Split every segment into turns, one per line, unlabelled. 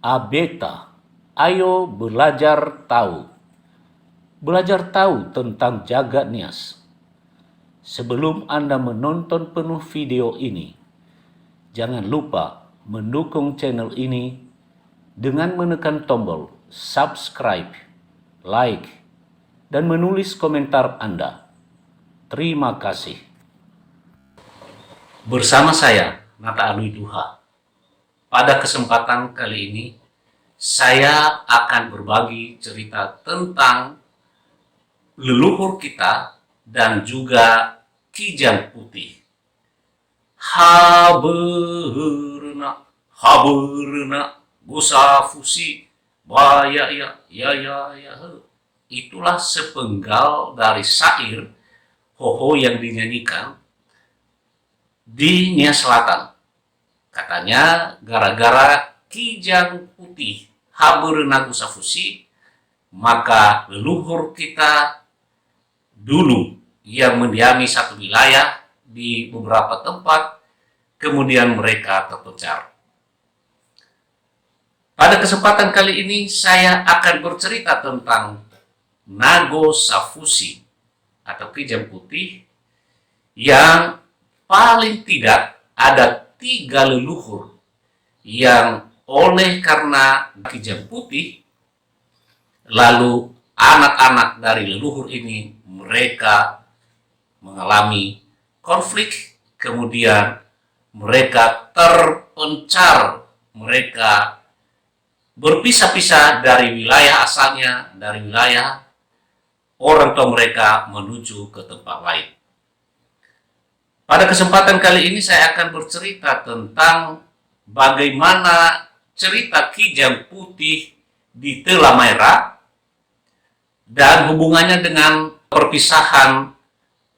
Abeta, ayo belajar tahu. Belajar tahu tentang jagat nias. Sebelum Anda menonton penuh video ini, jangan lupa mendukung channel ini dengan menekan tombol subscribe, like, dan menulis komentar Anda. Terima kasih. Bersama saya, Nata Alwi Duha. Pada kesempatan kali ini, saya akan berbagi cerita tentang leluhur kita dan juga Kijang Putih. Haberna, gosa fusi, baya ya. Itulah sepenggal dari syair Hoho yang dinyanyikan di Nia Selatan. Katanya gara-gara Kijang Putih haberna gosa fusi, maka leluhur kita dulu yang mendiami satu wilayah di beberapa tempat, kemudian mereka terpencar. Pada kesempatan kali ini saya akan bercerita tentang Nago Safusi atau Kijang Putih yang paling tidak ada 3 leluhur yang oleh karena Kijang Putih, lalu anak-anak dari leluhur ini mereka mengalami konflik, kemudian mereka terpencar, mereka berpisah-pisah dari wilayah asalnya, dari wilayah orang tua mereka menuju ke tempat lain. Pada kesempatan kali ini saya akan bercerita tentang bagaimana cerita Kijang Putih di Telamaera dan hubungannya dengan perpisahan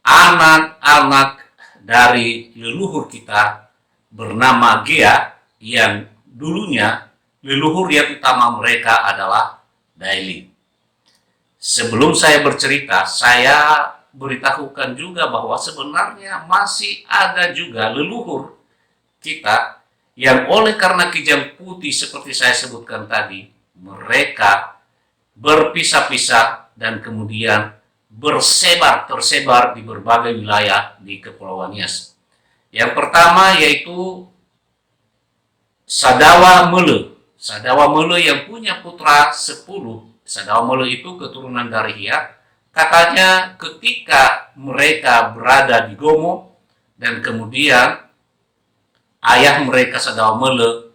anak-anak dari leluhur kita bernama Gea yang dulunya leluhur yang utama mereka adalah Daeli. Sebelum saya bercerita, saya beritahukan juga bahwa sebenarnya masih ada juga leluhur kita yang oleh karena Kijang Putih seperti saya sebutkan tadi, mereka berpisah-pisah dan kemudian tersebar di berbagai wilayah di Kepulauan Nias. Yang pertama yaitu Sadawa Mele. Sadawa Mele yang punya putra 10. Sadawa Mele itu keturunan dari Hiak. Katanya ketika mereka berada di Gomo dan kemudian ayah mereka Sadawa Mele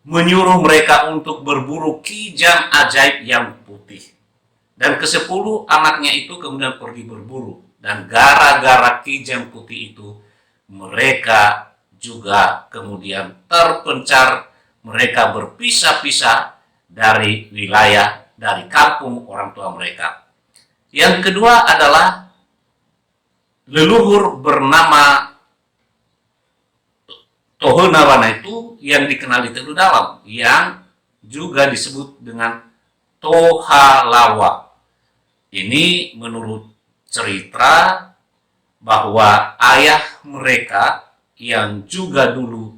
menyuruh mereka untuk berburu kijang ajaib yang putih. Dan ke-10 anaknya itu kemudian pergi berburu. Dan gara-gara kijang putih itu mereka juga kemudian terpencar, mereka berpisah-pisah dari wilayah, dari kampung orang tua mereka. Yang kedua adalah leluhur bernama Tohonawana itu yang dikenal di Tedu Dalam, yang juga disebut dengan Tohalawa. Ini menurut cerita bahwa ayah mereka yang juga dulu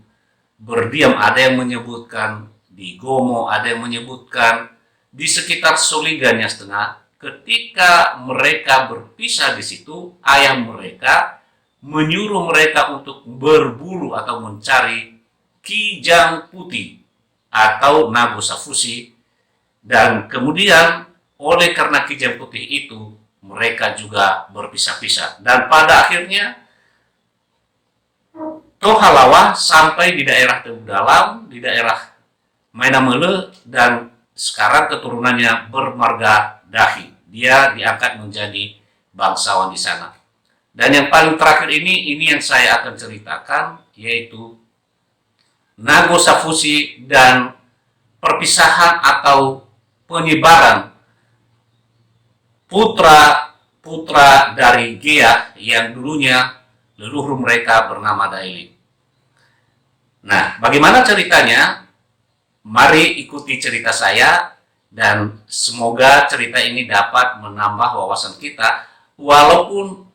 berdiam, ada yang menyebutkan di Gomo, ada yang menyebutkan di sekitar Soligan Setengah. Ketika mereka berpisah di situ, ayah mereka menyuruh mereka untuk berburu atau mencari Kijang Putih atau Nago Safusi, dan kemudian oleh karena Kijang Putih itu mereka juga berpisah-pisah, dan pada akhirnya Tohalawa sampai di daerah Tebu Dalam, di daerah Mainamele, dan sekarang keturunannya bermarga Dahi. Dia diangkat menjadi bangsawan di sana. Dan yang paling terakhir ini yang saya akan ceritakan, yaitu Nago Safusi dan perpisahan atau penyebaran putra-putra dari Gea yang dulunya leluhur mereka bernama Daeli. Nah, bagaimana ceritanya? Mari ikuti cerita saya dan semoga cerita ini dapat menambah wawasan kita. Walaupun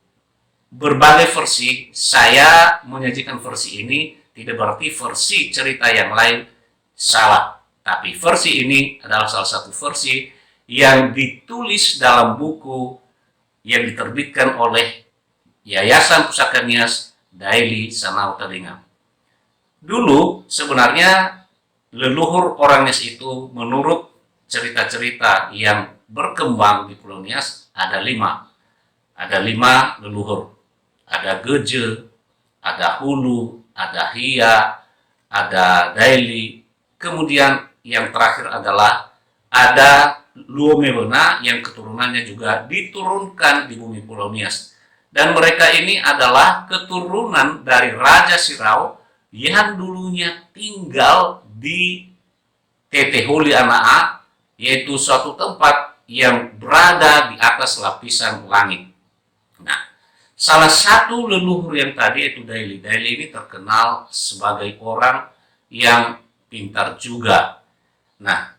berbagai versi, saya menyajikan versi ini tidak berarti versi cerita yang lain salah. Tapi versi ini adalah salah satu versi yang ditulis dalam buku yang diterbitkan oleh Yayasan Pusaka Nias Daeli Sanau Talinga. Dulu sebenarnya leluhur orang Nias itu menurut cerita-cerita yang berkembang di Pulau Nias ada 5. Ada 5 leluhur. Ada Geje, ada Hulu, ada Hia, ada Daeli. Kemudian yang terakhir adalah ada Luomewena yang keturunannya juga diturunkan di bumi Pulau Nias. Dan mereka ini adalah keturunan dari Raja Sirau yang dulunya tinggal di Teteholi Anaa, yaitu suatu tempat yang berada di atas lapisan langit. Nah, salah satu leluhur yang tadi yaitu Daeli. Daeli ini terkenal sebagai orang yang pintar juga. Nah,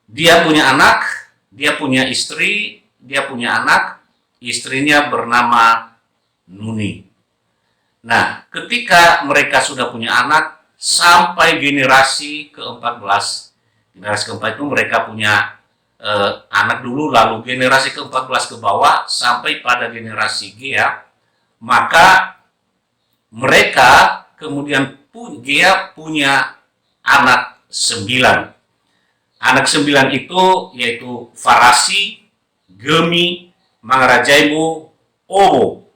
dia punya anak, dia punya istri, dia punya anak, istrinya bernama Nuni. Nah, ketika mereka sudah punya anak, sampai generasi ke-14, generasi keempat itu mereka punya anak dulu, lalu generasi ke-14 ke bawah, sampai pada generasi Gea, maka mereka kemudian Gea punya anak 9. Anak 9 itu yaitu Farasi, Gemi, Mangrajaibu, Obo,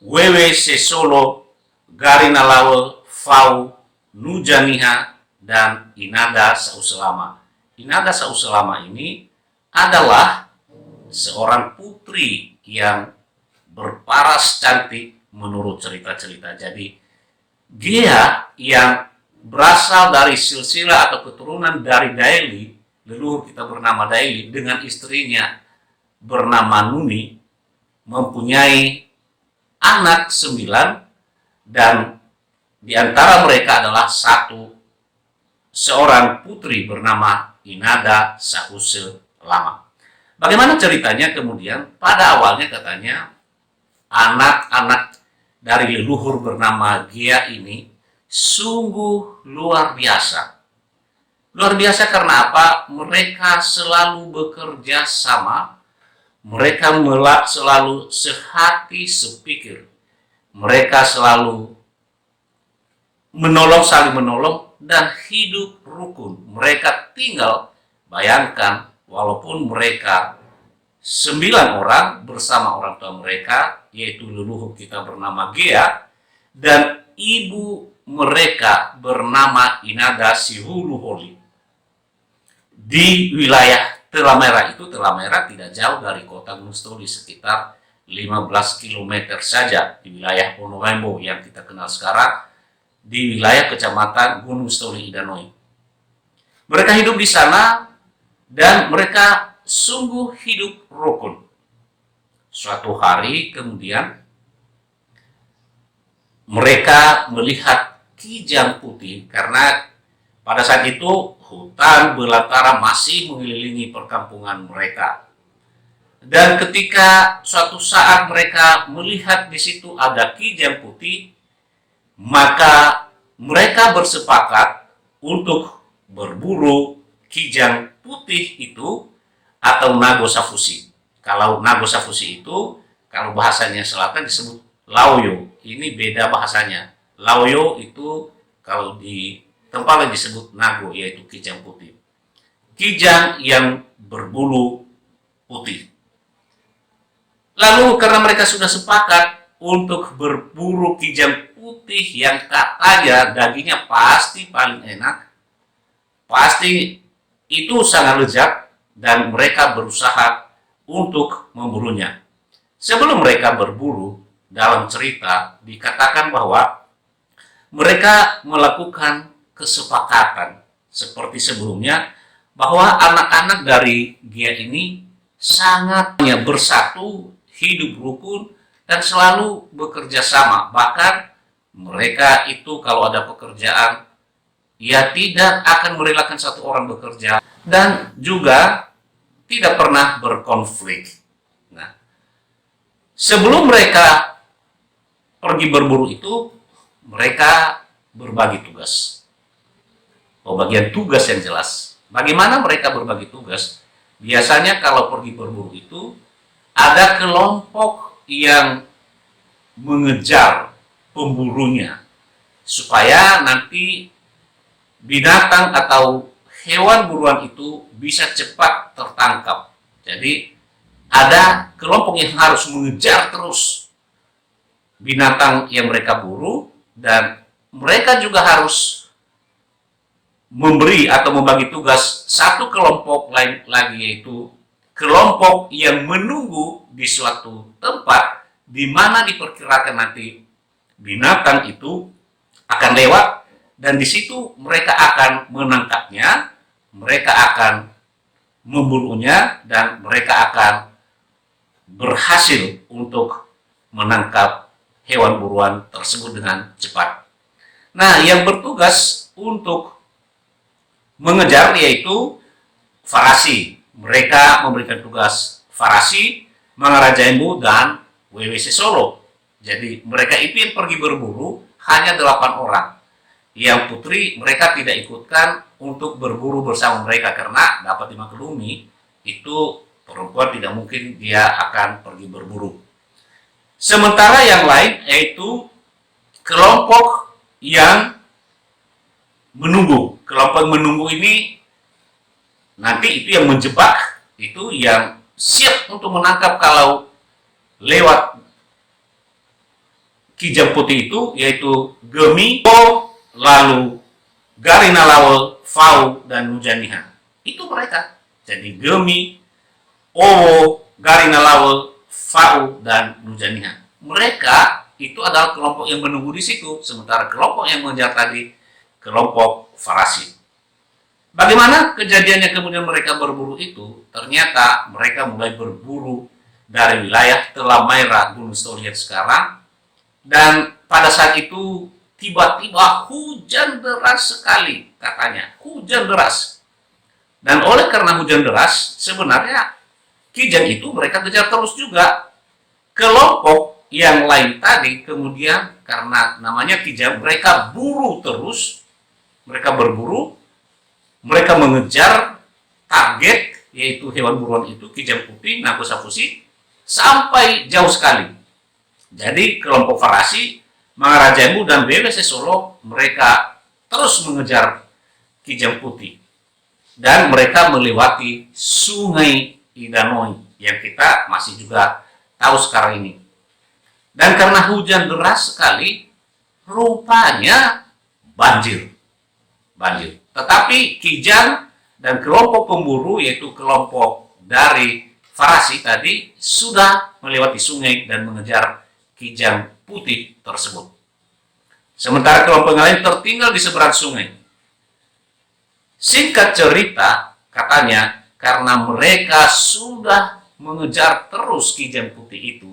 Wewe Sesolo, Garinalawe, Fau, Nujaniha, dan Inada Sauselama. Inada Sauselama ini adalah seorang putri yang berparas cantik menurut cerita-cerita. Jadi dia yang berasal dari silsilah atau keturunan dari Daeli, leluhur kita bernama Daeli, dengan istrinya bernama Nuni, mempunyai anak 9, dan di antara mereka adalah seorang putri bernama Inada Sauselama. Bagaimana ceritanya kemudian? Pada awalnya katanya anak-anak dari leluhur bernama Gea ini sungguh luar biasa. Luar biasa karena apa? Mereka selalu bekerja sama. Mereka selalu sehati sepikir. Mereka selalu menolong, saling menolong, dan hidup rukun. Mereka tinggal, bayangkan, walaupun mereka 9 orang bersama orang tua mereka, yaitu leluhur kita bernama Gea, dan ibu mereka bernama Inada Sihuluholi. Di wilayah Telamera itu, Telamera tidak jauh dari kota Gunung Stoli, sekitar 15 km saja di wilayah Ponovembo yang kita kenal sekarang, di wilayah kecamatan Gunung Stoli Idanoi. Mereka hidup di sana dan mereka sungguh hidup rukun. Suatu hari kemudian mereka melihat kijang putih, karena pada saat itu hutan belantara masih mengelilingi perkampungan mereka. Dan ketika suatu saat mereka melihat di situ ada kijang putih, maka mereka bersepakat untuk berburu kijang putih itu atau nago safusi. Kalau nago safusi itu, kalau bahasanya selatan disebut lauyo. Ini beda bahasanya. Lauyo itu kalau di tempat lain disebut nago, yaitu kijang putih. Kijang yang berbulu putih. Lalu karena mereka sudah sepakat untuk berburu kijang putih yang katanya dagingnya pasti paling enak, pasti itu sangat lezat, dan mereka berusaha untuk memburunya. Sebelum mereka berburu, dalam cerita dikatakan bahwa mereka melakukan kesepakatan seperti sebelumnya, bahwa anak-anak dari Gea ini sangat bersatu, hidup rukun, dan selalu bekerja sama. Bahkan mereka itu kalau ada pekerjaan, ya tidak akan merelakan satu orang bekerja, dan juga tidak pernah berkonflik. Nah, sebelum mereka pergi berburu itu, mereka berbagi tugas. Pembagian tugas yang jelas. Bagaimana mereka berbagi tugas? Biasanya kalau pergi berburu itu ada kelompok yang mengejar pemburunya supaya nanti binatang atau hewan buruan itu bisa cepat tertangkap. Jadi ada kelompok yang harus mengejar terus binatang yang mereka buru, dan mereka juga harus memberi atau membagi tugas satu kelompok lain lagi, yaitu kelompok yang menunggu di suatu tempat di mana diperkirakan nanti binatang itu akan lewat, dan di situ mereka akan menangkapnya, mereka akan memburunya, dan mereka akan berhasil untuk menangkap hewan buruan tersebut dengan cepat. Nah, yang bertugas untuk mengejar yaitu farasi. Mereka memberikan tugas farasi, Mangaraja Embu, dan WWC Solo. Jadi mereka itu yang pergi berburu hanya 8 orang. Yang putri mereka tidak ikutkan untuk berburu bersama mereka karena dapat dimaklumi itu perempuan tidak mungkin dia akan pergi berburu. Sementara yang lain yaitu kelompok yang menunggu. Kelompok menunggu ini nanti itu yang menjebak, itu yang siap untuk menangkap kalau lewat Kijang Putih itu, yaitu Gemi, lalu Garinalawe, Fau, dan Nujaniha. Itu mereka. Jadi Gemi, Owo, Garinalawe, Fau, dan Nujaniha. Mereka itu adalah kelompok yang menunggu di situ, sementara kelompok yang mengejar tadi kelompok farasi. Bagaimana kejadiannya kemudian mereka berburu itu? Ternyata mereka mulai berburu dari wilayah Telamaira Gunung Stoliet sekarang, dan pada saat itu tiba-tiba hujan deras sekali, katanya hujan deras. Dan oleh karena hujan deras, sebenarnya Kijang itu mereka kejar terus juga. Kelompok yang lain tadi kemudian karena namanya Kijang, mereka buru terus, mereka berburu, mereka mengejar target yaitu hewan buruan itu Kijang Putih, Nago Sapusi, sampai jauh sekali. Jadi kelompok farasi, Mangaraja Embu, dan WWC Solo mereka terus mengejar Kijang Putih, dan mereka melewati Sungai Idanoi yang kita masih juga tahu sekarang ini. Dan karena hujan deras sekali, rupanya banjir. Tetapi Kijang dan kelompok pemburu, yaitu kelompok dari farasi tadi, sudah melewati sungai dan mengejar Kijang Putih tersebut. Sementara kelompok yang lain tertinggal di seberang sungai. Singkat cerita, katanya karena mereka sudah mengejar terus Kijang Putih itu,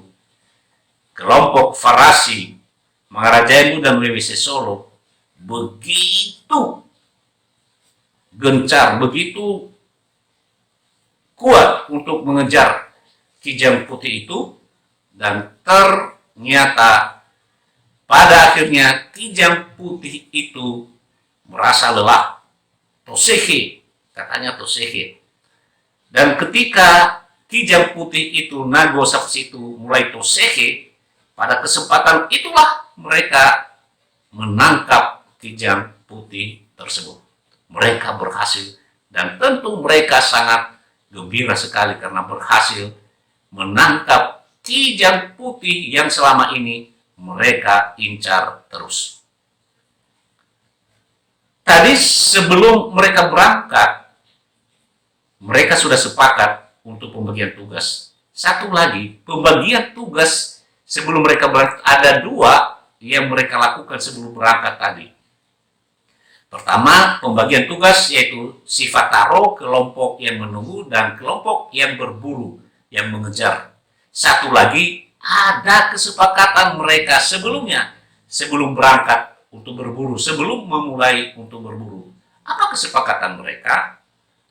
kelompok farasi, Mangaraja Embu, dan WWC Solo begitu gencar, begitu kuat untuk mengejar Kijang Putih itu, dan ternyata pada akhirnya Kijang Putih itu merasa lelah, tosehe, katanya tosehe. Dan ketika Kijang Putih itu, Nago Sapusi itu mulai tosehe, pada kesempatan itulah mereka menangkap Kijang Putih tersebut. Mereka berhasil, dan tentu mereka sangat gembira sekali karena berhasil menangkap Kijang Putih yang selama ini mereka incar terus. Tadi sebelum mereka berangkat, mereka sudah sepakat untuk pembagian tugas. Satu lagi, pembagian tugas sebelum mereka berangkat, ada 2 yang mereka lakukan sebelum berangkat tadi. Pertama, pembagian tugas yaitu Sifataro, kelompok yang menunggu, dan kelompok yang berburu, yang mengejar. Satu lagi, ada kesepakatan mereka sebelumnya, sebelum berangkat untuk berburu, sebelum memulai untuk berburu. Apa kesepakatan mereka?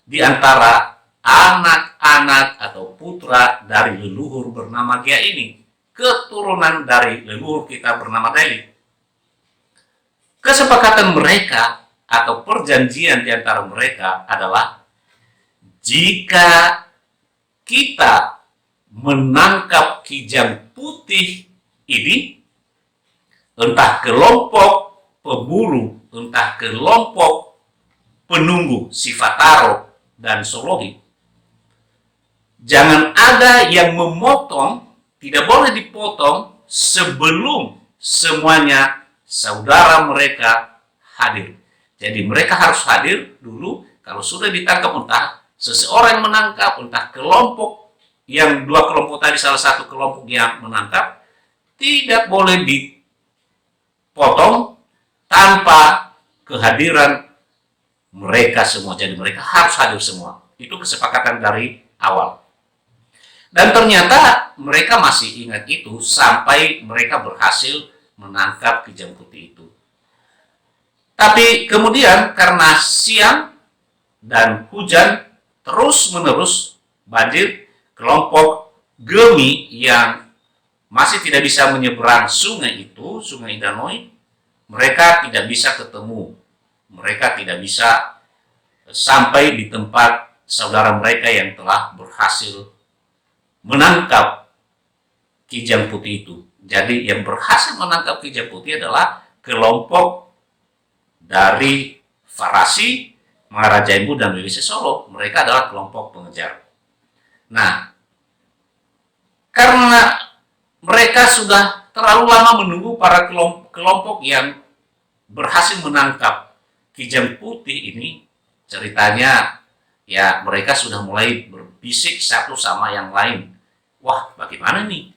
Di antara anak-anak atau putra dari leluhur bernama Gia ini, keturunan dari leluhur kita bernama Deli. Kesepakatan mereka atau perjanjian di antara mereka adalah jika kita menangkap kijang putih ini, entah kelompok pemburu, entah kelompok penunggu Sifataro dan Solohi, jangan ada yang memotong, tidak boleh dipotong sebelum semuanya saudara mereka hadir. Jadi mereka harus hadir dulu. Kalau sudah ditangkap, entah seseorang yang menangkap, entah kelompok yang dua kelompok tadi, salah satu kelompok yang menangkap, tidak boleh dipotong tanpa kehadiran mereka semua. Jadi mereka harus hadir semua. Itu kesepakatan dari awal. Dan ternyata mereka masih ingat itu sampai mereka berhasil menangkap kijang putih itu. Tapi kemudian karena siang dan hujan terus-menerus, banjir, kelompok Gemi yang masih tidak bisa menyeberang sungai itu, sungai Danoi, mereka tidak bisa ketemu. Mereka tidak bisa sampai di tempat saudara mereka yang telah berhasil menangkap kijang putih itu. Jadi yang berhasil menangkap kijang putih adalah kelompok dari Farasi, Maharaja Embu, dan Wewese Solo. Mereka adalah kelompok pengejar. Nah, karena mereka sudah terlalu lama menunggu para kelompok yang berhasil menangkap kijang putih ini, ceritanya ya mereka sudah mulai berbisik satu sama yang lain. Wah, bagaimana nih?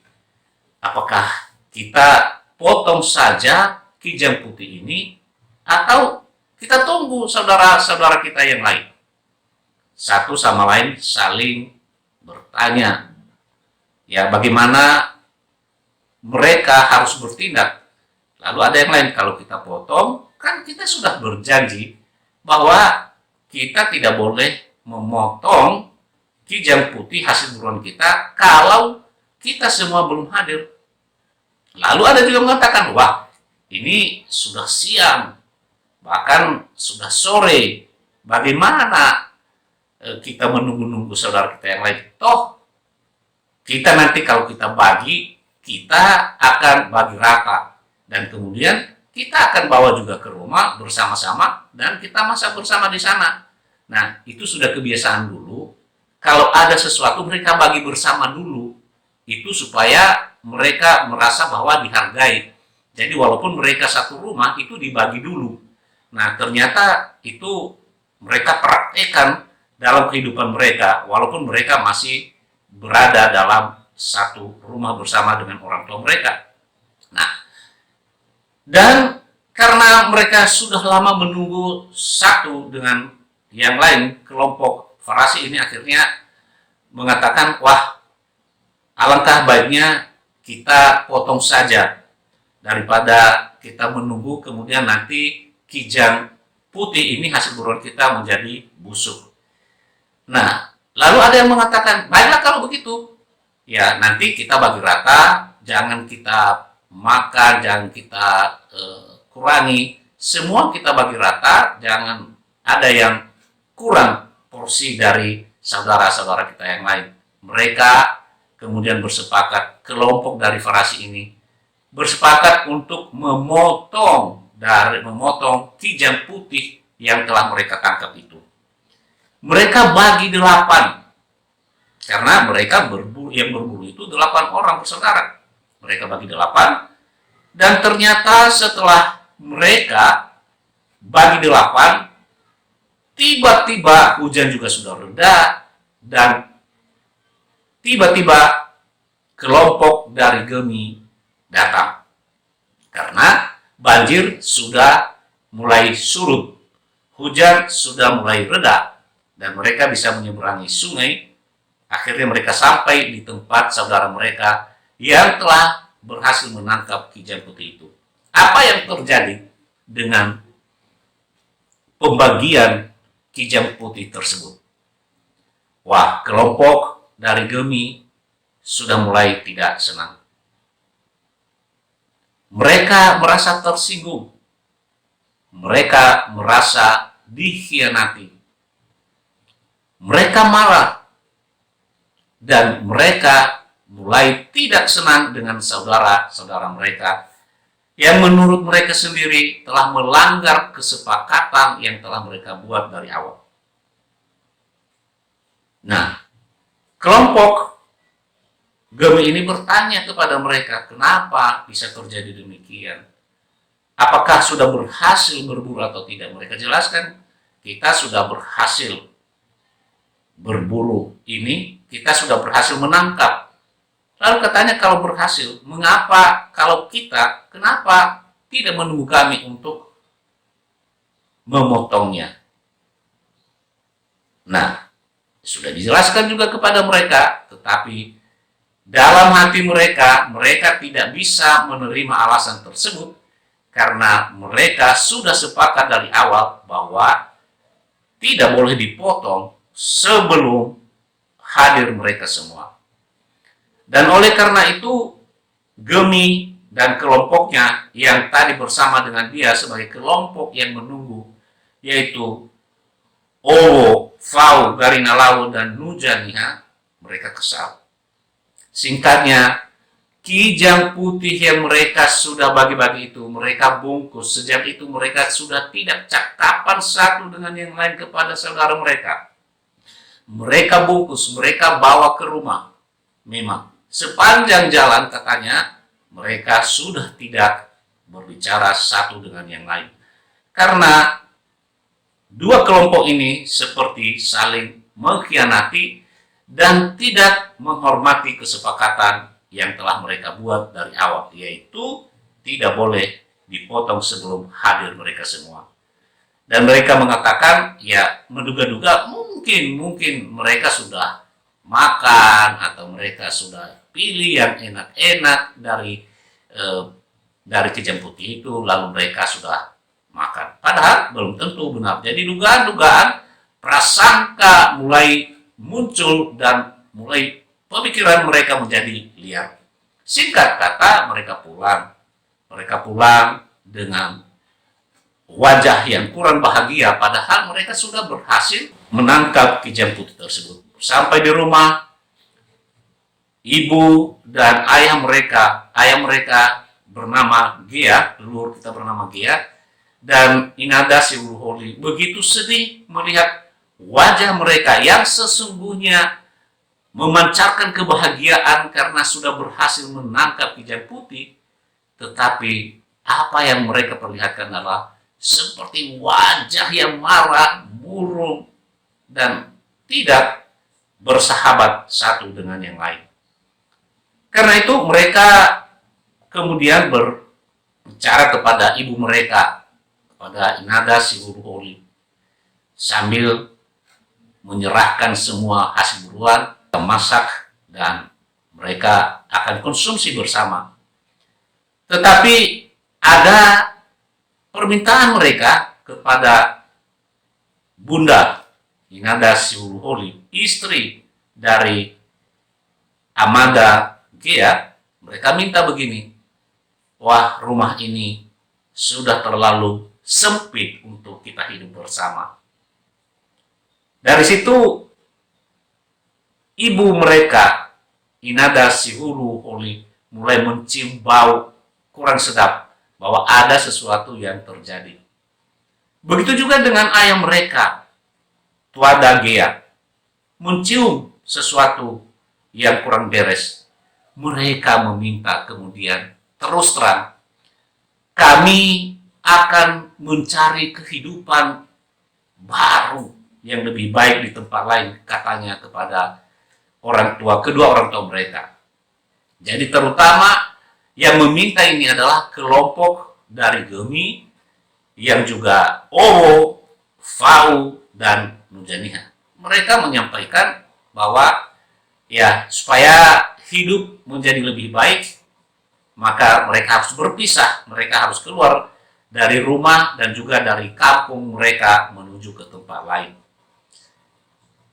Apakah kita potong saja kijang putih ini atau kita tunggu saudara-saudara kita yang lain? Satu sama lain saling bertanya. Ya, bagaimana mereka harus bertindak? Lalu ada yang lain, kalau kita potong, kan kita sudah berjanji bahwa kita tidak boleh memotong kijang putih hasil buruan kita kalau kita semua belum hadir. Lalu ada juga mengatakan, wah, ini sudah siang, bahkan sudah sore, bagaimana kita menunggu-nunggu saudara kita yang lain? Toh kita nanti kalau kita bagi, kita akan bagi rata, dan kemudian kita akan bawa juga ke rumah bersama-sama dan kita masak bersama di sana. Nah, itu sudah kebiasaan dulu. Kalau ada sesuatu mereka bagi bersama dulu, itu supaya mereka merasa bahwa dihargai. Jadi walaupun mereka satu rumah, itu dibagi dulu. Nah, ternyata itu mereka praktekkan dalam kehidupan mereka, walaupun mereka masih berada dalam satu rumah bersama dengan orang tua mereka. Nah, dan karena mereka sudah lama menunggu satu dengan yang lain, kelompok Farasi ini akhirnya mengatakan, wah, alangkah baiknya kita potong saja daripada kita menunggu kemudian nanti kijang putih ini hasil buruan kita menjadi busuk. Nah, lalu ada yang mengatakan, baiklah kalau begitu, ya nanti kita bagi rata, jangan kita makan, jangan kita kurangi, semua kita bagi rata, jangan ada yang kurang porsi dari saudara-saudara kita yang lain. Mereka kemudian bersepakat, kelompok dari Farasi ini bersepakat untuk memotong kijang putih yang telah mereka tangkap itu. Mereka bagi 8, karena mereka yang berburu itu 8 orang bersaudara. Mereka bagi 8, dan ternyata setelah mereka bagi 8, tiba-tiba hujan juga sudah reda, dan tiba-tiba kelompok dari Gemi datang. Karena banjir sudah mulai surut, hujan sudah mulai reda, dan mereka bisa menyeberangi sungai. Akhirnya mereka sampai di tempat saudara mereka yang telah berhasil menangkap kijang putih itu. Apa yang terjadi dengan pembagian kijang putih tersebut? Wah, kelompok dari Gemi sudah mulai tidak senang. Mereka merasa tersinggung. mereka merasa dikhianati. Mereka marah dan mereka mulai tidak senang dengan saudara-saudara mereka yang menurut mereka sendiri telah melanggar kesepakatan yang telah mereka buat dari awal. Nah, kelompok Gemi ini bertanya kepada mereka, kenapa bisa terjadi demikian? Apakah sudah berhasil berburu atau tidak? Mereka jelaskan, kita sudah berhasil berburu ini, kita sudah berhasil menangkap. Lalu katanya kalau berhasil, mengapa kalau kita, kenapa tidak menunggu kami untuk memotongnya? Nah, sudah dijelaskan juga kepada mereka, tetapi dalam hati mereka, mereka tidak bisa menerima alasan tersebut karena mereka sudah sepakat dari awal bahwa tidak boleh dipotong sebelum hadir mereka semua. Dan oleh karena itu, Gemi dan kelompoknya yang tadi bersama dengan dia sebagai kelompok yang menunggu, yaitu Owo, Fau, Garinalawo, dan Nujaniha, mereka kesal. Singkatnya, kijang putih yang mereka sudah bagi-bagi itu, mereka bungkus. Sejak itu mereka sudah tidak cakapan satu dengan yang lain kepada saudara mereka. Mereka bungkus, mereka bawa ke rumah. Memang, sepanjang jalan katanya, mereka sudah tidak berbicara satu dengan yang lain. Karena dua kelompok ini seperti saling mengkhianati dan tidak menghormati kesepakatan yang telah mereka buat dari awal, yaitu tidak boleh dipotong sebelum hadir mereka semua. Dan mereka mengatakan, ya menduga-duga mungkin mereka sudah makan atau mereka sudah pilih yang enak-enak dari kijang putih itu, lalu mereka sudah makan. Padahal belum tentu benar. Jadi dugaan-dugaan, prasangka mulai muncul dan mulai pemikiran mereka menjadi liar. Singkat kata, mereka pulang dengan wajah yang kurang bahagia, padahal mereka sudah berhasil menangkap kijang putih tersebut. Sampai di rumah, ibu dan ayah mereka bernama Gia, leluhur kita bernama Gia, dan Inada si Wuruholi begitu sedih melihat wajah mereka yang sesungguhnya memancarkan kebahagiaan karena sudah berhasil menangkap kijang putih, tetapi apa yang mereka perlihatkan adalah seperti wajah yang marah, murung, dan tidak bersahabat satu dengan yang lain. Karena itu mereka kemudian berbicara kepada ibu mereka, kepada Inada si Wuruholi, sambil menyerahkan semua hasil buruan, masak, dan mereka akan konsumsi bersama. Tetapi ada permintaan mereka kepada Bunda Inada si Wuruholi, istri dari Amada Gia. Mereka minta begini, wah rumah ini sudah terlalu sempit untuk kita hidup bersama. Dari situ ibu mereka Inada si Wuruholi mulai mencium bau kurang sedap bahwa ada sesuatu yang terjadi. Begitu juga dengan ayah mereka, Tuada Gia, mencium sesuatu yang kurang beres. Mereka meminta kemudian, terus terang, kami akan mencari kehidupan baru yang lebih baik di tempat lain, katanya kepada kedua orang tua mereka. Jadi terutama yang meminta ini adalah kelompok dari Gemi yang juga Owo, Fau, dan Nujaniha. Mereka menyampaikan bahwa ya supaya hidup menjadi lebih baik, maka mereka harus berpisah, mereka harus keluar dari rumah dan juga dari kampung mereka menuju ke tempat lain.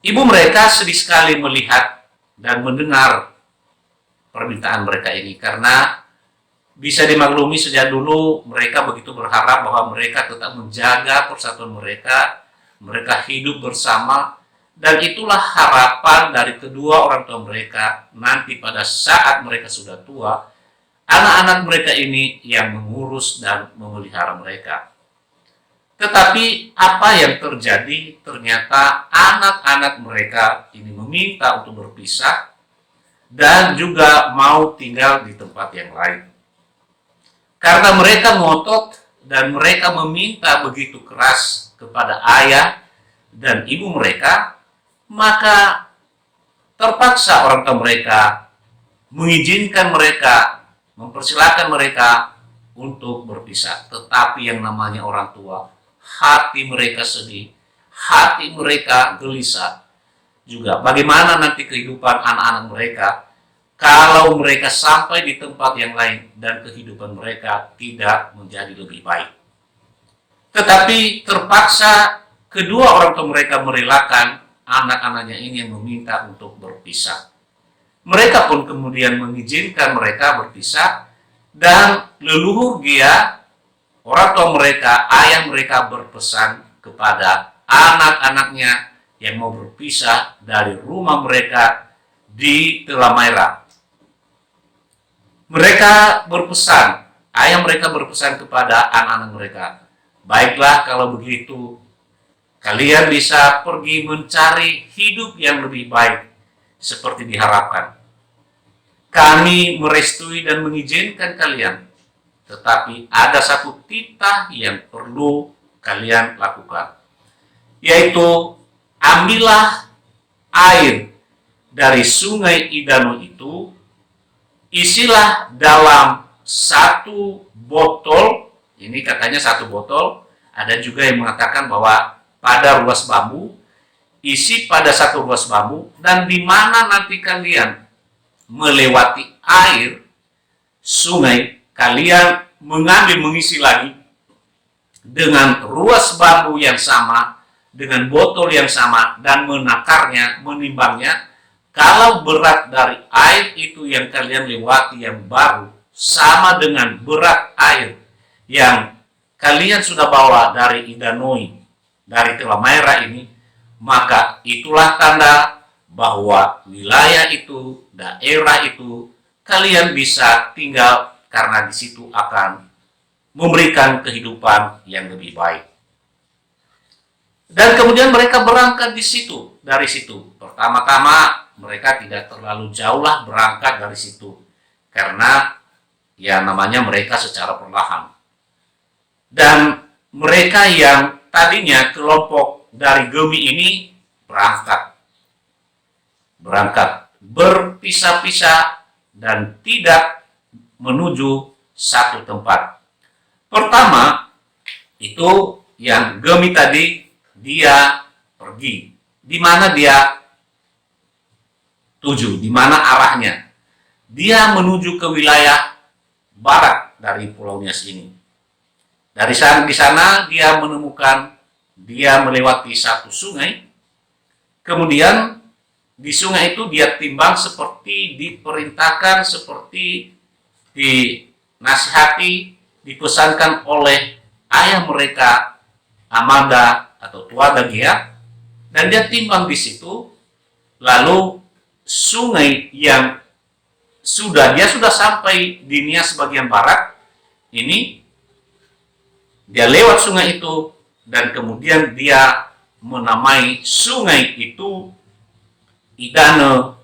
Ibu mereka sedih sekali melihat dan mendengar permintaan mereka ini karena Bisa dimaklumi sejak dulu mereka begitu berharap bahwa mereka tetap menjaga persatuan mereka, mereka hidup bersama, dan itulah harapan dari kedua orang tua mereka nanti pada saat mereka sudah tua, anak-anak mereka ini yang mengurus dan memelihara mereka. Tetapi apa yang terjadi? Ternyata anak-anak mereka ini meminta untuk berpisah dan juga mau tinggal di tempat yang lain. Karena mereka ngotot dan mereka meminta begitu keras kepada ayah dan ibu mereka, maka terpaksa orang tua mereka mengizinkan mereka, mempersilahkan mereka untuk berpisah. Tetapi yang namanya orang tua, hati mereka sedih, hati mereka gelisah. Juga bagaimana nanti kehidupan anak-anak mereka kalau mereka sampai di tempat yang lain dan kehidupan mereka tidak menjadi lebih baik. Tetapi terpaksa kedua orang tua mereka merelakan anak-anaknya ini yang meminta untuk berpisah. Mereka pun kemudian mengizinkan mereka berpisah, dan leluhur dia, orang tua mereka, ayah mereka berpesan kepada anak-anaknya yang mau berpisah dari rumah mereka di Telamaira. Mereka berpesan, ayah mereka berpesan kepada anak-anak mereka, baiklah kalau begitu, kalian bisa pergi mencari hidup yang lebih baik seperti diharapkan. Kami merestui dan mengizinkan kalian, tetapi ada satu titah yang perlu kalian lakukan, yaitu ambillah air dari sungai Idano itu, isilah dalam satu botol. Ini katanya satu botol, ada juga yang mengatakan bahwa pada ruas bambu, isi pada satu ruas bambu, dan di mana nanti kalian melewati air sungai, kalian mengambil, mengisi lagi dengan ruas bambu yang sama, dengan botol yang sama, dan menakarnya, menimbangnya. Kalau berat dari air itu yang kalian lewati yang baru sama dengan berat air yang kalian sudah bawa dari Idanoi, dari Telamaira ini, maka itulah tanda bahwa wilayah itu, daerah itu, kalian bisa tinggal karena di situ akan memberikan kehidupan yang lebih baik. Dan kemudian mereka berangkat di situ, dari situ. Pertama-tama mereka tidak terlalu jauh lah berangkat dari situ, karena ya namanya mereka secara perlahan. Dan mereka yang tadinya kelompok dari Gemi ini berangkat berpisah-pisah dan tidak menuju satu tempat. Pertama itu yang Gemi tadi, dia pergi. Di mana dia tuju, di mana arahnya? Dia menuju ke wilayah barat dari Pulau Nias ini. Di sana dia menemukan, dia melewati satu sungai. Kemudian di sungai itu dia timbang seperti diperintahkan, seperti dinasihati, dipesankan oleh ayah mereka, Amanda atau Tua Dagia, dan dia timbang di situ. Lalu sungai yang dia sudah sampai di Nias bagian barat ini, dia lewat sungai itu dan kemudian dia menamai sungai itu Idane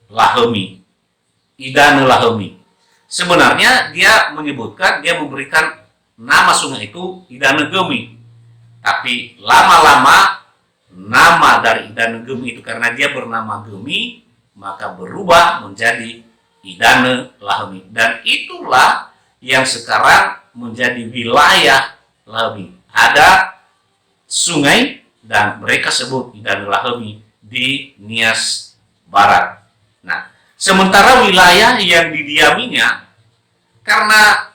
Lahemi. Idane Lahemi. Sebenarnya dia menyebutkan, dia memberikan nama sungai itu Idane Gemi. Tapi lama-lama nama dari Idane Gemi itu, karena dia bernama Gemi, maka berubah menjadi Idane Lahemi. Dan itulah yang sekarang menjadi wilayah Lahemi. Ada sungai dan mereka sebut Idane Lahemi di Nias Barat. Nah, sementara wilayah yang didiaminya, karena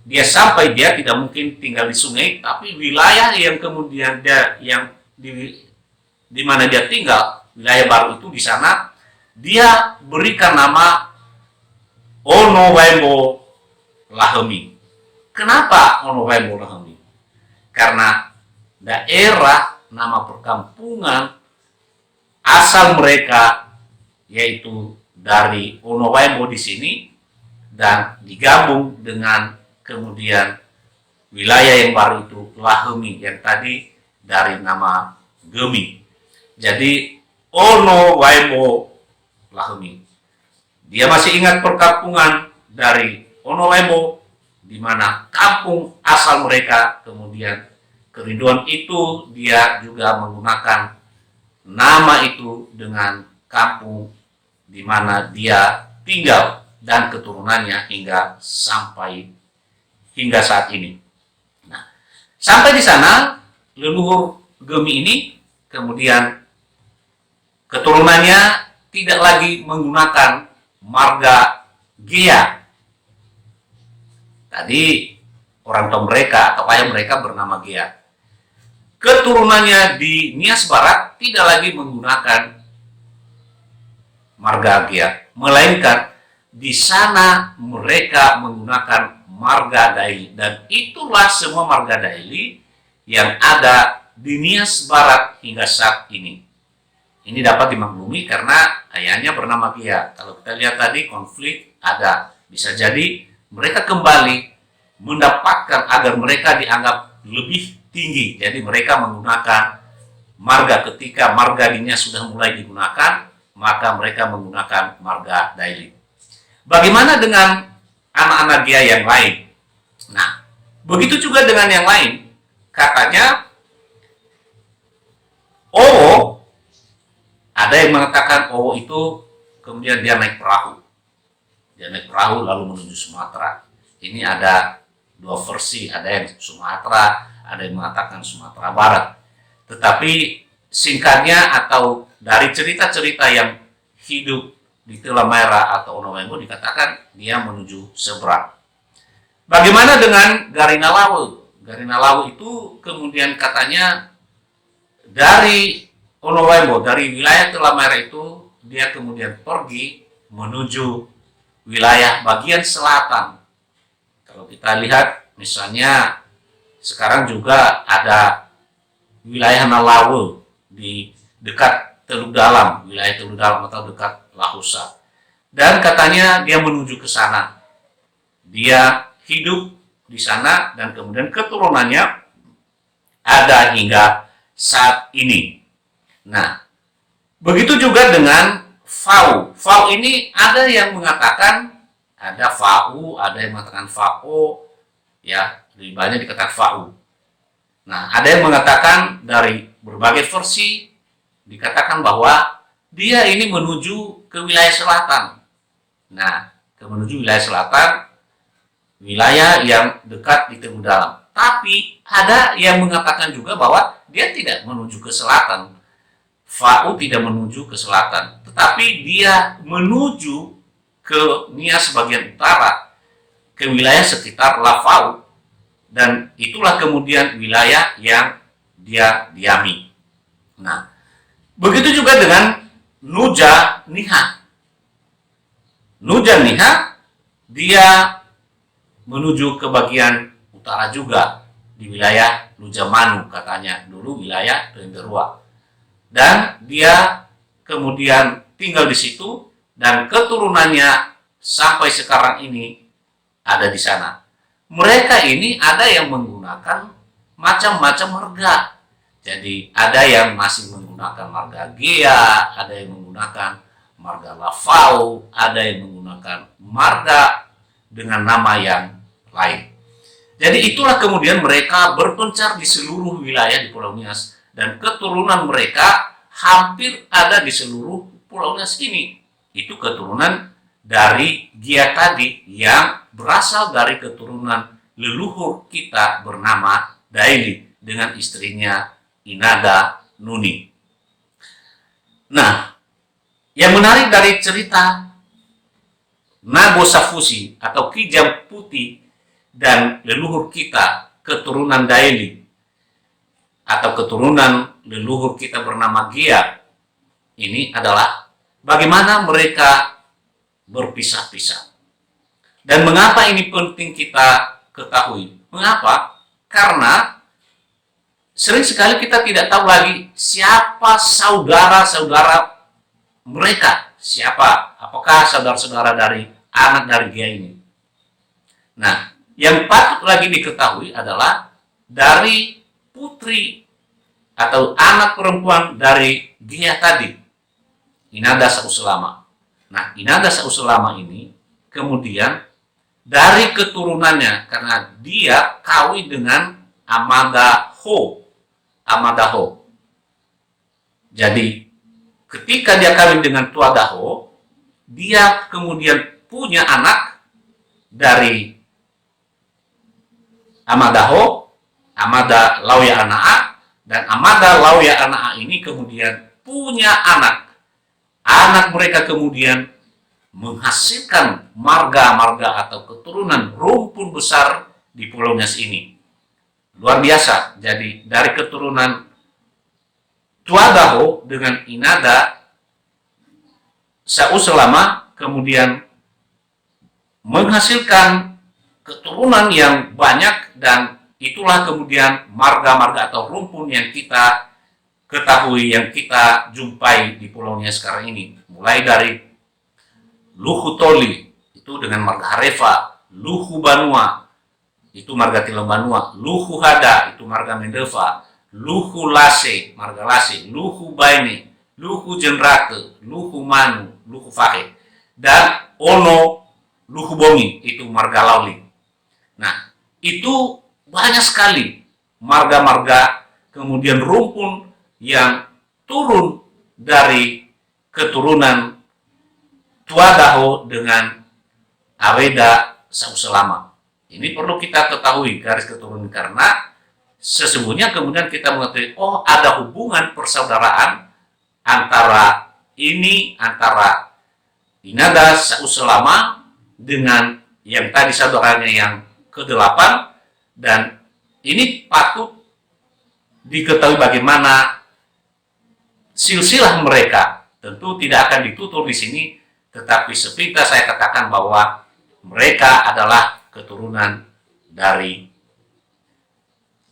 dia sampai, dia tidak mungkin tinggal di sungai, tapi wilayah yang kemudian yang di mana dia tinggal, wilayah baru itu, di sana dia berikan nama Ono Waimbo Lahemi. Kenapa ono Waimbo Lahemi? Karena daerah nama perkampungan asal mereka yaitu dari ono Waimbo di sini dan digabung dengan kemudian wilayah yang baru itu Lahemi yang tadi dari nama Gemi. Jadi ono Waimbo Lahemi. Dia masih ingat perkampungan dari ono Waimbo, di mana kampung asal mereka. Kemudian kerinduan itu dia juga menggunakan nama itu dengan kampung di mana dia tinggal dan keturunannya hingga saat ini. Nah, sampai di sana leluhur Gemi ini kemudian keturunannya tidak lagi menggunakan marga Gea. Tadi orang tua mereka atau ayah mereka bernama Gea. Keturunannya di Nias Barat tidak lagi menggunakan marga Gea, melainkan di sana mereka menggunakan marga Daili, dan itulah semua marga Daili yang ada di Nias Barat hingga saat ini. Ini dapat dimaklumi karena ayahnya bernama Gea. Kalau kita lihat tadi konflik ada, bisa jadi mereka kembali mendapatkan agar mereka dianggap lebih tinggi. Jadi mereka menggunakan marga, ketika marga dinya sudah mulai digunakan, maka mereka menggunakan marga Daili. Bagaimana dengan anak-anak Gea yang lain? Nah, begitu juga dengan yang lain. Katanya, Owo, ada yang mengatakan Owo itu kemudian dia naik perahu. Dia naik perahu lalu menuju Sumatera. Ini ada dua versi, ada yang Sumatera, ada yang mengatakan Sumatera Barat. Tetapi singkatnya atau dari cerita-cerita yang hidup di Tela Merah atau Ono Waimbo dikatakan dia menuju seberang. Bagaimana dengan Garina Lawu? Garina Lawu itu kemudian katanya dari Ono Waimbo, dari wilayah Tela Merah itu dia kemudian pergi menuju wilayah bagian selatan. Kalau kita lihat misalnya sekarang juga ada wilayah Nalawu di dekat Teluk Dalam, wilayah Teluk Dalam atau dekat Lahusa. Dan katanya dia menuju ke sana. Dia hidup di sana dan kemudian keturunannya ada hingga saat ini. Nah, begitu juga dengan Fau. Fau ini ada yang mengatakan ada Fau, ada yang mengatakan Fao, ya, lebih banyak dikatakan Fau. Nah, ada yang mengatakan dari berbagai versi dikatakan bahwa dia ini menuju ke wilayah selatan. Nah, menuju wilayah selatan, wilayah yang dekat di Teluk Dalam. Tapi ada yang mengatakan juga bahwa dia tidak menuju ke selatan. Fau tidak menuju ke selatan, tetapi dia menuju ke Nias bagian utara, ke wilayah sekitar Lafau, dan itulah kemudian wilayah yang dia diami. Nah, begitu juga dengan Nuja Niha. Nuja Niha dia menuju ke bagian utara juga di wilayah Nujamanu, katanya dulu wilayah Renderua, dan dia kemudian tinggal di situ dan keturunannya sampai sekarang ini ada di sana. Mereka ini ada yang menggunakan macam-macam marga. Jadi ada yang masih menggunakan marga Gea, ada yang menggunakan marga Lafau, ada yang menggunakan marga dengan nama yang lain. Jadi itulah kemudian mereka berpencar di seluruh wilayah di Pulau Nias, dan keturunan mereka hampir ada di seluruh Pulau Nias ini. Itu keturunan dari Gea tadi yang berasal dari keturunan leluhur kita bernama Daili dengan istrinya Inada Nuni. Nah, yang menarik dari cerita Nago Safusi atau Kijang Putih dan leluhur kita keturunan Daili atau keturunan leluhur kita bernama Gea ini adalah bagaimana mereka berpisah-pisah. Dan mengapa ini penting kita ketahui? Mengapa? Karena sering sekali kita tidak tahu lagi siapa saudara-saudara mereka. Siapa? Apakah saudara-saudara dari anak dari dia ini? Nah, yang patut lagi diketahui adalah dari putri atau anak perempuan dari dia tadi, Inada Sauselama. Nah, Inada Sauselama ini kemudian dari keturunannya, karena dia kawin dengan Amadaho. Jadi ketika dia kawin dengan Tuadaho, dia kemudian punya anak dari Amadaho, Amada Lauya Anaa, dan Amada Lauya Anaa ini kemudian punya anak. Anak mereka kemudian menghasilkan marga-marga atau keturunan rumpun besar di Pulau Nias ini. Luar biasa. Jadi dari keturunan Tuadaho dengan Inada Sauselama kemudian menghasilkan keturunan yang banyak, dan itulah kemudian marga-marga atau rumpun yang kita ketahui, yang kita jumpai di Pulau Nias sekarang ini. Mulai dari Luhu Toli itu dengan marga Harefa, Luhu Banua itu marga Tilam Banua, Luhu Hada itu marga Mendeva, Luhu Lase marga Lase, Luhu Baine, Luhu Jenrate, Luhu Manu, Luhu Fahe, dan Ono Luhu Bongi itu marga Lauli. Nah, itu banyak sekali marga-marga kemudian rumpun yang turun dari keturunan Tuadaho dengan Aweda Sauselama. Ini perlu kita ketahui garis keturunan, karena sesungguhnya kemudian kita mengetahui, oh ada hubungan persaudaraan antara Inada Sauselama dengan yang tadi saudaranya yang ke-8, dan ini patut diketahui bagaimana silsilah mereka. Tentu tidak akan ditutur di sini, tetapi sepintas saya katakan bahwa mereka adalah keturunan dari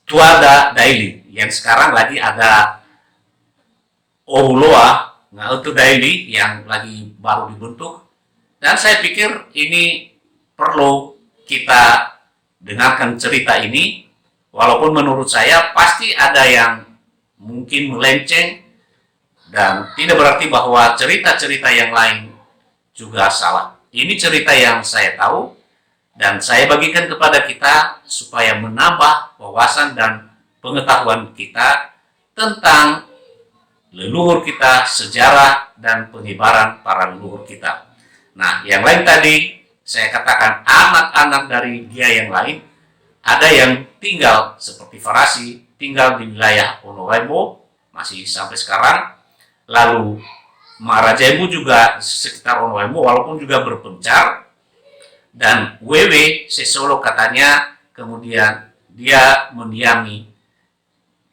Tuada Daili, yang sekarang lagi ada Ouloa Ngautu Daili yang lagi baru dibentuk. Dan saya pikir ini perlu kita dengarkan cerita ini, walaupun menurut saya pasti ada yang mungkin melenceng, dan tidak berarti bahwa cerita-cerita yang lain juga salah. Ini cerita yang saya tahu dan saya bagikan kepada kita supaya menambah wawasan dan pengetahuan kita tentang leluhur kita, sejarah dan penyebaran para leluhur kita. Nah, yang lain tadi saya katakan anak-anak dari dia yang lain, ada yang tinggal seperti Farasi, tinggal di wilayah Onowaibo masih sampai sekarang. Lalu Marajaibu juga sekitar Onowaibo walaupun juga berpencar. Dan Wewe Sesolo katanya kemudian dia mendiami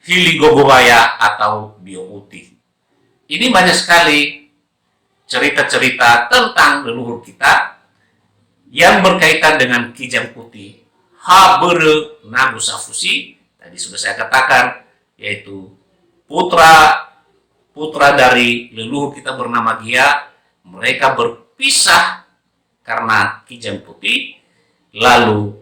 Hiligogowaya atau Biouti. Ini banyak sekali cerita-cerita tentang leluhur kita yang berkaitan dengan Kijang Putih Habere Nagu Safusi. Tadi sudah saya katakan, yaitu putra dari leluhur kita bernama Gia. Mereka berpisah karena Kijang Putih. Lalu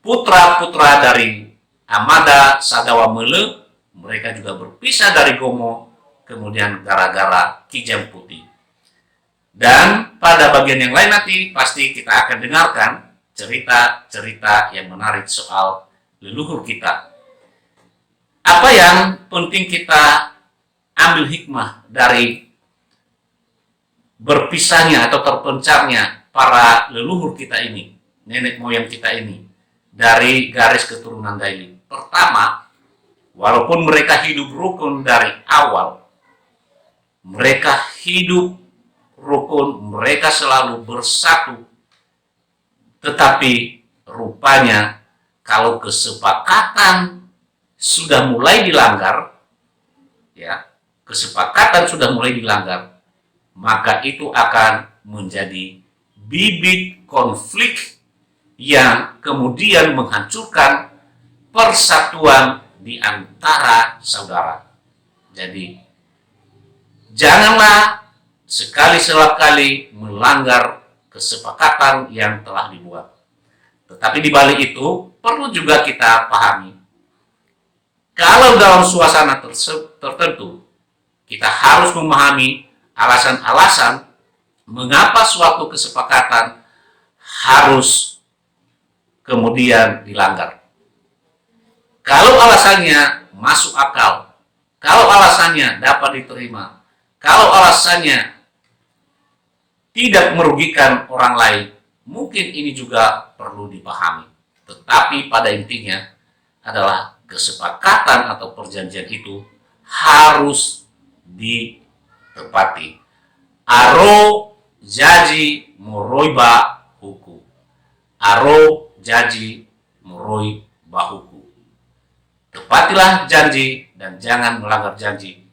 putra-putra dari Amada Sadawa Mele, mereka juga berpisah dari Gomo, kemudian gara-gara Kijang Putih. Dan pada bagian yang lain nanti pasti kita akan dengarkan cerita-cerita yang menarik soal leluhur kita. Apa yang penting kita ambil hikmah dari berpisahnya atau terpencarnya para leluhur kita ini, nenek moyang kita ini, dari garis keturunan Daili? Pertama, walaupun mereka hidup rukun dari awal, mereka hidup rukun, mereka selalu bersatu, tetapi rupanya kalau kesepakatan sudah mulai dilanggar, ya, kesepakatan sudah mulai dilanggar, maka itu akan menjadi bibit konflik yang kemudian menghancurkan persatuan di antara saudara. Jadi, janganlah sekali melanggar kesepakatan yang telah dibuat. Tetapi di balik itu, perlu juga kita pahami, kalau dalam suasana tertentu, kita harus memahami alasan-alasan mengapa suatu kesepakatan harus kemudian dilanggar. Kalau alasannya masuk akal, kalau alasannya dapat diterima, kalau alasannya tidak merugikan orang lain, mungkin ini juga perlu dipahami. Tetapi pada intinya adalah kesepakatan atau perjanjian itu harus ditepati. Aro jaji moroiba huku. Aro jaji moroiba huku. Tepatilah janji dan jangan melanggar janji,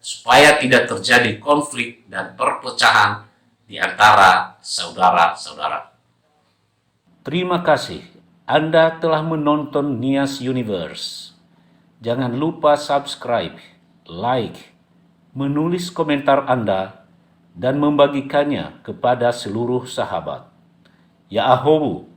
supaya tidak terjadi konflik dan perpecahan di antara saudara-saudara.
Terima kasih Anda telah menonton Nias Universe. Jangan lupa subscribe, like, menulis komentar Anda, dan membagikannya kepada seluruh sahabat. Ya Ahobu.